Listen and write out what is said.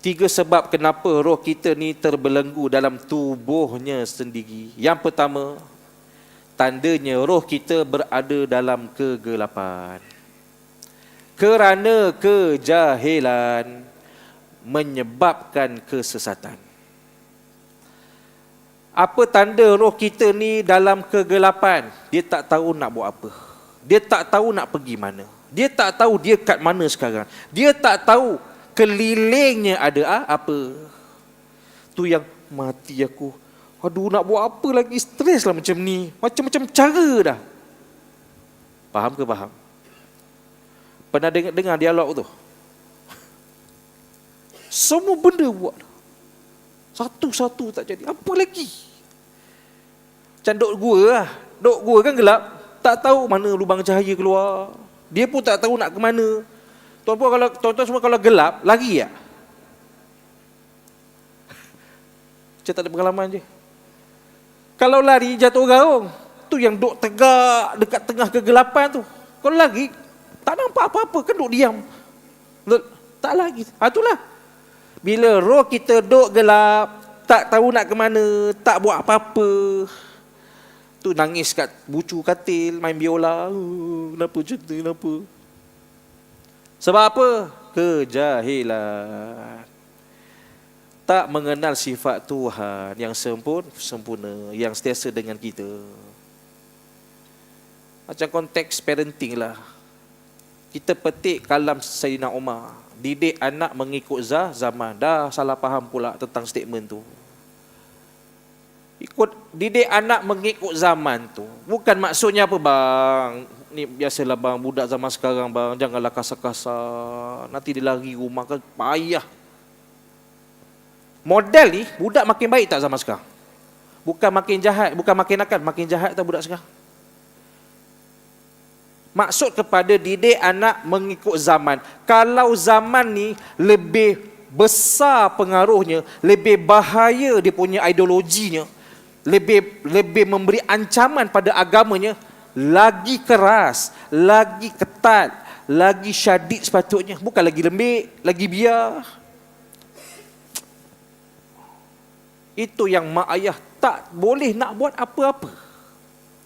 Tiga sebab kenapa roh kita ni terbelenggu dalam tubuhnya sendiri. Yang pertama, tandanya roh kita berada dalam kegelapan. Kerana kejahilan menyebabkan kesesatan. Apa tanda roh kita ni dalam kegelapan? Dia tak tahu nak buat apa. Dia tak tahu nak pergi mana. Dia tak tahu dia kat mana sekarang. Dia tak tahu kelilingnya ada apa. Tu yang mati aku. Aduh, nak buat apa lagi? Stres lah macam ni. Macam-macam cara dah. Faham ke faham? Pernah dengar dialog tu? Semua benda buat. Satu-satu tak jadi. Apa lagi? Macam duk gua lah. Duk gua kan gelap. Tak tahu mana lubang cahaya keluar. Dia pun tak tahu nak ke mana. Tuan-tuan semua kalau gelap, lari tak? Macam tak ada pengalaman je. Kalau lari jatuh garung. Tu yang duk tegak dekat tengah kegelapan tu. Kalau lari, tak nampak apa-apa. Kan duk diam. Tak lagi. Itulah. Bila roh kita duk gelap, tak tahu nak ke mana, tak buat apa-apa. Tu nangis kat bucu katil, main biola. Kenapa cerita, kenapa? Sebab apa? Kejahilan. Tak mengenal sifat Tuhan yang sempurna, yang sentiasa dengan kita. Macam konteks parenting lah. Kita petik kalam Sayyidina Umar. Didik anak mengikut zaman. Dah salah faham pula tentang statement tu. Didik anak mengikut zaman tu bukan maksudnya apa bang? Ni biasalah bang, budak zaman sekarang bang, janganlah kasar-kasar. Nanti dia lari rumah kan payah. Model ni budak makin baik tak zaman sekarang? Bukan makin jahat, bukan makin nakal, makin jahat tak budak sekarang. Maksud kepada didik anak mengikut zaman. Kalau zaman ni lebih besar pengaruhnya, lebih bahaya dia punya ideologinya, lebih memberi ancaman pada agamanya, lagi keras, lagi ketat, lagi syadid sepatutnya. Bukan lagi lembik, lagi biar. Itu yang mak ayah tak boleh nak buat apa-apa.